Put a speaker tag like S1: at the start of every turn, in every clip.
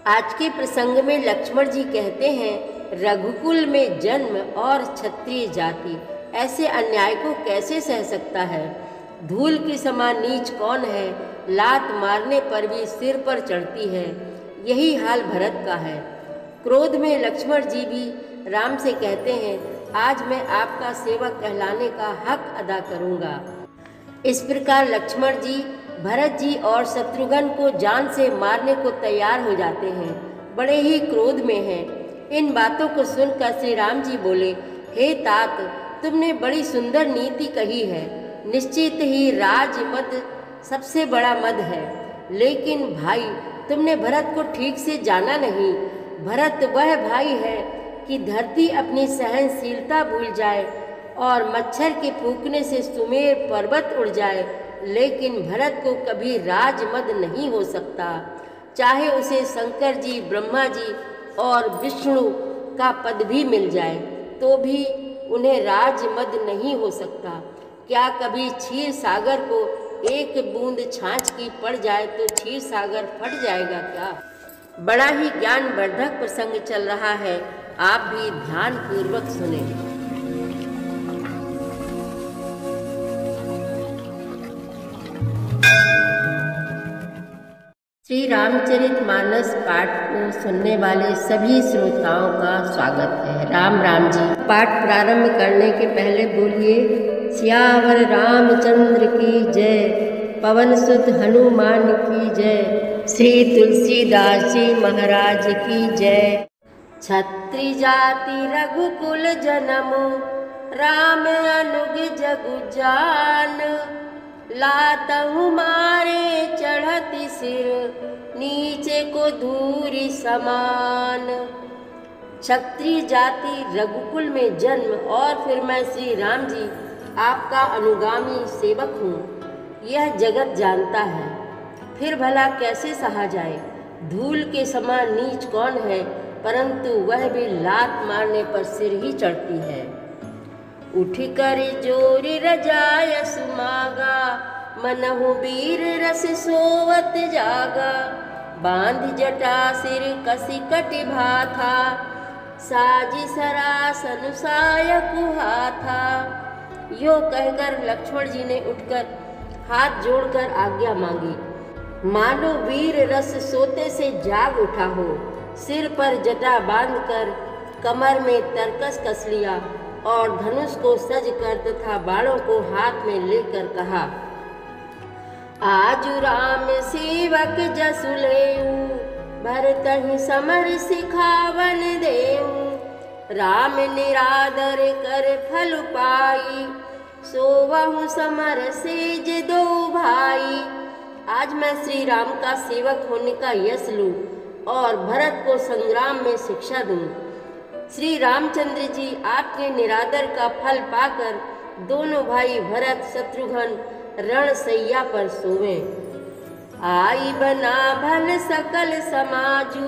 S1: आज के प्रसंग में लक्ष्मण जी कहते हैं, रघुकुल में जन्म और क्षत्रिय जाति ऐसे अन्याय को कैसे सह सकता है। धूल के समान नीच कौन है, लात मारने पर भी सिर पर चढ़ती है। यही हाल भरत का है। क्रोध में लक्ष्मण जी भी राम से कहते हैं, आज मैं आपका सेवक कहलाने का हक अदा करूँगा। इस प्रकार लक्ष्मण जी भरत जी और शत्रुघ्न को जान से मारने को तैयार हो जाते हैं। बड़े ही क्रोध में हैं। इन बातों को सुनकर श्री राम जी बोले, हे तात, तुमने बड़ी सुंदर नीति कही है। निश्चित ही राज मद सबसे बड़ा मद है, लेकिन भाई तुमने भरत को ठीक से जाना नहीं। भरत वह भाई है कि धरती अपनी सहनशीलता भूल जाए और मच्छर के फूंकने से सुमेर पर्वत उड़ जाए, लेकिन भरत को कभी राजमद नहीं हो सकता। चाहे उसे शंकर जी, ब्रह्मा जी और विष्णु का पद भी मिल जाए तो भी उन्हें राजमद नहीं हो सकता। क्या कभी क्षीर सागर को एक बूंद छाछ की पड़ जाए तो क्षीर सागर फट जाएगा क्या। बड़ा ही ज्ञानवर्धक प्रसंग चल रहा है, आप भी ध्यान पूर्वक सुने। श्री रामचरितमानस पाठ को सुनने वाले सभी श्रोताओं का स्वागत है। राम राम जी। पाठ प्रारंभ करने के पहले बोलिए, सियावर रामचंद्र की जय, पवन सुत हनुमान की जय, श्री तुलसीदास जी महाराज की जय। क्षत्रिय जाति रघुकुल जनमु, राम अनुग जगु जान, लातहु मारे चढ़ती सिर, नीचे को धूरी समान। क्षत्रिय जाति रघुकुल में जन्म और फिर मैं श्री राम जी आपका अनुगामी सेवक हूँ, यह जगत जानता है। फिर भला कैसे सहा जाए। धूल के समान नीच कौन है, परंतु वह भी लात मारने पर सिर ही चढ़ती है। उठ कर जोरी रजाय सुमागा, मनहु वीर रस सोवत जागा, बांध जटा सिर कसी कटि भाथा, साजी सरासन सायकु हाथा। यो कहकर लक्ष्मण जी ने उठकर हाथ जोड़कर आज्ञा मांगी। मानो वीर रस सोते से जाग उठा हो। सिर पर जटा बांधकर कमर में तरकस कस लिया और धनुष को सज कर तथा बाणों को हाथ में लेकर कहा, आजु राम सेवक जसु लेऊ, भरतहि समर सिखावन देऊ। राम निरादर कर फल पाई, सोवहु समर सेज दो भाई। आज मैं श्री राम का सेवक होने का यश लूं और भरत को संग्राम में शिक्षा दूं। श्री रामचंद्र जी आपके निरादर का फल पाकर दोनों भाई भरत शत्रुघ्न रणसैया पर सोवे। आई बना भल सकल समाजू,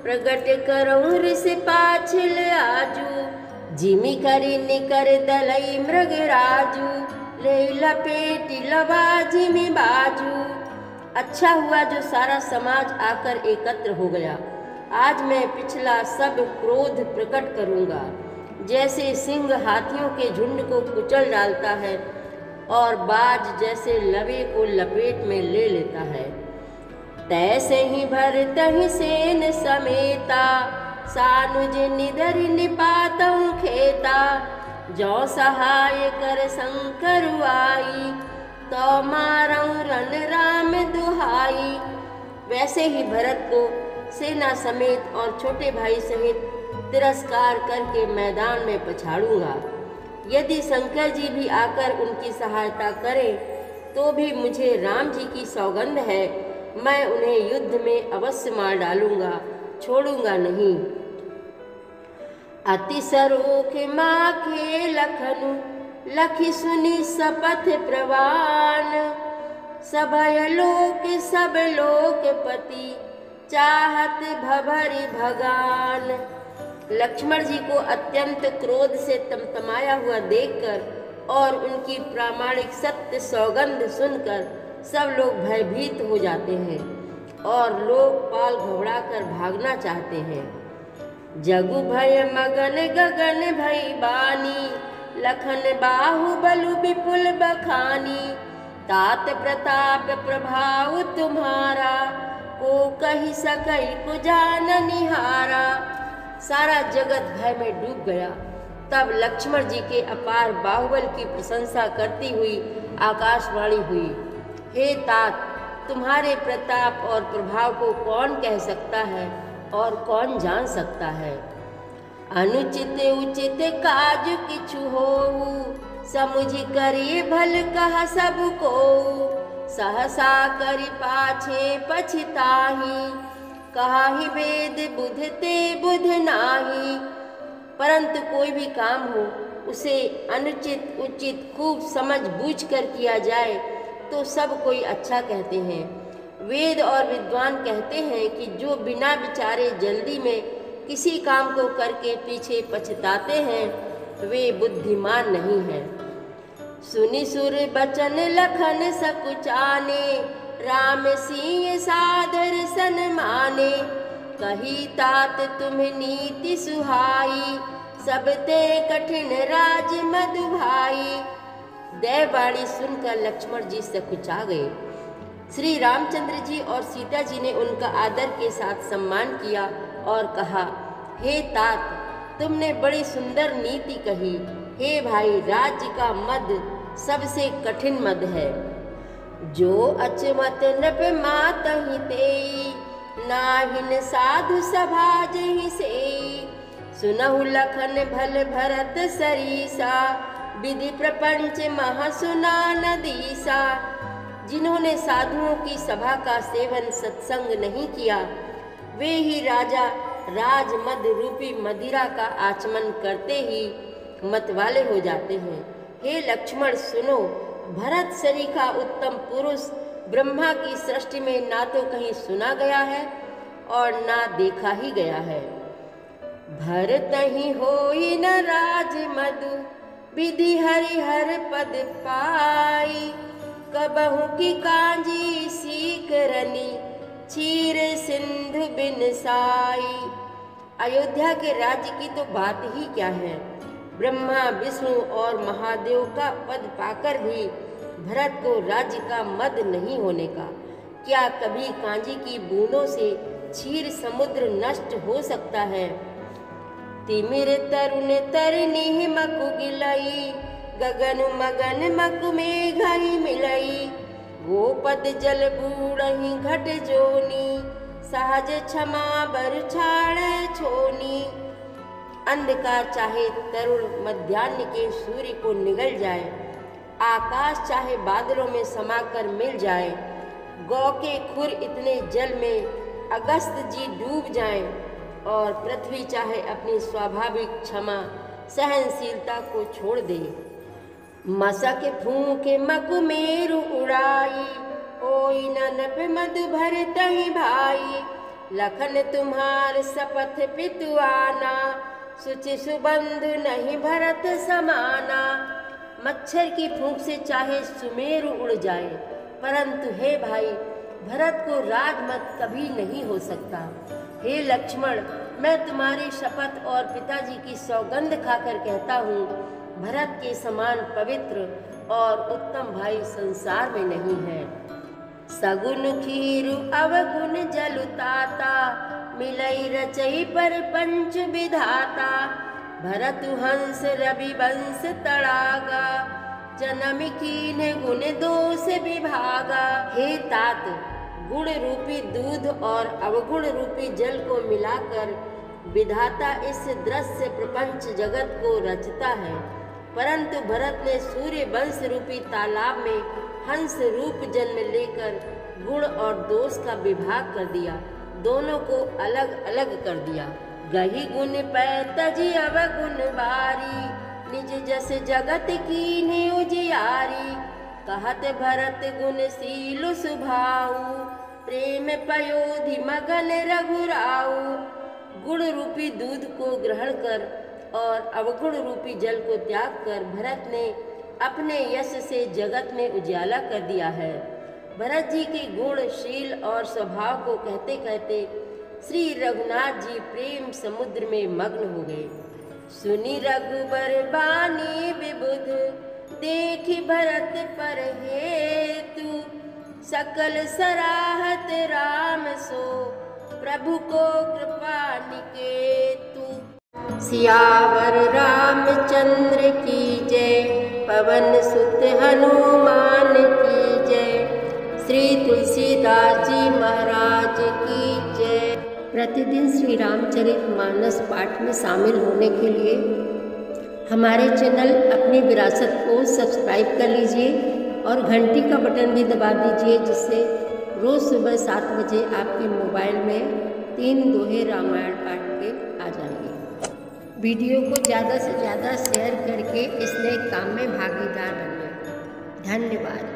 S1: प्रगट करऊं ऋष पाछिल आजू। जिमि करि निकर दलई मृगराजू, ले लपेटी लवा जिमि बाजू। अच्छा हुआ जो सारा समाज आकर एकत्र हो गया। आज मैं पिछला सब क्रोध प्रकट करूंगा। जैसे सिंह हाथियों के झुंड को कुचल डालता है और बाज जैसे लवे को लपेट में ले लेता है, तैसे ही भरतहि सेन समेता, सानुज निधर निपातउ खेता। जो सहाय कर शंकर आई, तो मारऊ रन राम दुहाई। वैसे ही भरत को सेना समेत और छोटे भाई सहित तिरस्कार करके मैदान में पछाड़ूंगा। यदि शंकर जी भी आकर उनकी सहायता करें तो भी मुझे राम जी की सौगंध है, मैं उन्हें युद्ध में अवश्य मार डालूंगा, छोड़ूंगा नहीं। अति सरोख माखे लखनु, लखि सुनी शपथ प्रवान। सभय लोक सब लोकपति, चाहत भभरि भगान। लक्ष्मण जी को अत्यंत क्रोध से तमतमाया हुआ देखकर और उनकी प्रामाणिक सत्य सौगंध सुनकर सब लोग भयभीत हो जाते हैं। और लोकपाल घबराकर भागना चाहते हैं। जगु भय मगन गगन भई बानी, लखन बाहुबलु विपुल बखानी। तात प्रताप प्रभाव तुम्हारा, को कही सकई को जान निहारा। सारा जगत भय में डूब गया। तब लक्ष्मण जी के अपार बाहुबल की प्रशंसा करती हुई आकाशवाणी हुई, हे तात, तुम्हारे प्रताप और प्रभाव को कौन कह सकता है और कौन जान सकता है। अनुचित उचित काज किछु होऊ, समुझ करिए भल कहा सबको। सहसा करि पाछे पछताही, कहाहि वेद बुझते बुझ नाही। परंतु कोई भी काम हो उसे अनुचित उचित खूब समझ बूझ कर किया जाए तो सब कोई अच्छा कहते हैं। वेद और विद्वान कहते हैं कि जो बिना विचारे जल्दी में किसी काम को करके पीछे पछताते हैं वे बुद्धिमान नहीं हैं। सुनि सुर बचन लखन सकुचाने, राम सिंह सादर सन्माने। कही तात तुम्हें नीति सुहाई, सबते कठिन राज मधु भाई। दैवाणी सुनकर लक्ष्मण जी सकुचा गए। श्री रामचंद्र जी और सीता जी ने उनका आदर के साथ सम्मान किया और कहा, हे तात, तुमने बड़ी सुंदर नीति कही। हे भाई, राज्य का मद सबसे कठिन मद है। जो अचमत नृप मातहि तेई, नाहिन साधु सभा जहि सेई। सुनहु लखन भल भरत सरीसा, विधि प्रपंच महा सुना नदीसा। जिन्होंने साधुओं की सभा का सेवन सत्संग नहीं किया वे ही राजा राजमद रूपी मदिरा का आचमन करते ही मतवाले हो जाते हैं। हे लक्ष्मण सुनो, भरत सरीखा उत्तम पुरुष ब्रह्मा की सृष्टि में ना तो कहीं सुना गया है और ना देखा ही गया है। भरत ही होई न राज मधु, विधि हरिहर पद पाई। कबहु की कांजी सीकरनी, क्षीर सिंधु बिन साई। अयोध्या के राज्य की तो बात ही क्या है। ब्रह्मा विष्णु और महादेव का पद पाकर भी भरत को राज्य का मद नहीं होने का। क्या कभी कांजी की बूंदों से क्षीर समुद्र नष्ट हो सकता है। तिमिर तरुण तरनी मकु गिलई, गगन मगन मकु में घई मिलई। गोपद जल बूढ़ही घट जोनी, सहज क्षमा बर छाड़ छोनी। अंधकार चाहे तरुण मध्याह्न के सूर्य को निगल जाए, आकाश चाहे बादलों में समाकर मिल जाए, गौ के खुर इतने जल में अगस्त जी डूब जाएं और पृथ्वी चाहे अपनी स्वाभाविक क्षमा सहनशीलता को छोड़ दे। मसक फूंके मकुमेरु उड़ाई, ओई ननप मधु भरतहि भाई। लखन तुम्हार सपथ पितुआना, सुचि सुबंधु नहीं भरत समाना। मच्छर की फूंक से चाहे सुमेरु उड़ जाए, परंतु हे भाई, भरत को राजमत कभी नहीं हो सकता। हे लक्ष्मण, मैं तुम्हारी शपथ और पिताजी की सौगंध खाकर कहता हूँ, भरत के समान पवित्र और उत्तम भाई संसार में नहीं है। सगुन खीरु अवगुण जलुताता, मिलई रचई पर पंच विधाता। भरतु हंस रवि वंश तड़ागा, जन्म कीन गुण दोष विभागा। हे तात, गुण रूपी दूध और अवगुण रूपी जल को मिलाकर विधाता इस दृश्य प्रपंच जगत को रचता है। परंतु भरत ने सूर्य वंश रूपी तालाब में हंस रूप जन्म लेकर गुण और दोष का विभाग कर दिया, दोनों को अलग अलग कर दिया। गही गुण पैतजी अवगुण बारी, निज जस जगत कीन्हे उजियारी। कहत भरत गुणशील सुभाऊ, प्रेम पयोधि मगन रघुराऊ। गुण रूपी दूध को ग्रहण कर और अवगुण रूपी जल को त्याग कर भरत ने अपने यश से जगत में उजाला कर दिया है। भरत जी के गुण, शील और स्वभाव को कहते कहते श्री रघुनाथ जी प्रेम समुद्र में मग्न हो गए। सुनी रघुबर बानी विबुध, देखी भरत पर हेतु, सकल सराहत राम सो, प्रभु को कृपा निकेतु। सियावर रामचंद्र की जय, पवन सुत हनुमान की जय, श्री तुलसीदास जी महाराज की जय। प्रतिदिन श्री रामचरितमानस पाठ में शामिल होने के लिए हमारे चैनल अपनी विरासत को सब्सक्राइब कर लीजिए और घंटी का बटन भी दबा दीजिए, जिससे रोज़ सुबह 7 बजे आपके मोबाइल में 3 दोहे रामायण पाठ के आ जाएंगे। वीडियो को ज़्यादा से ज़्यादा शेयर करके इस नए काम में भागीदार बनिए। धन्यवाद।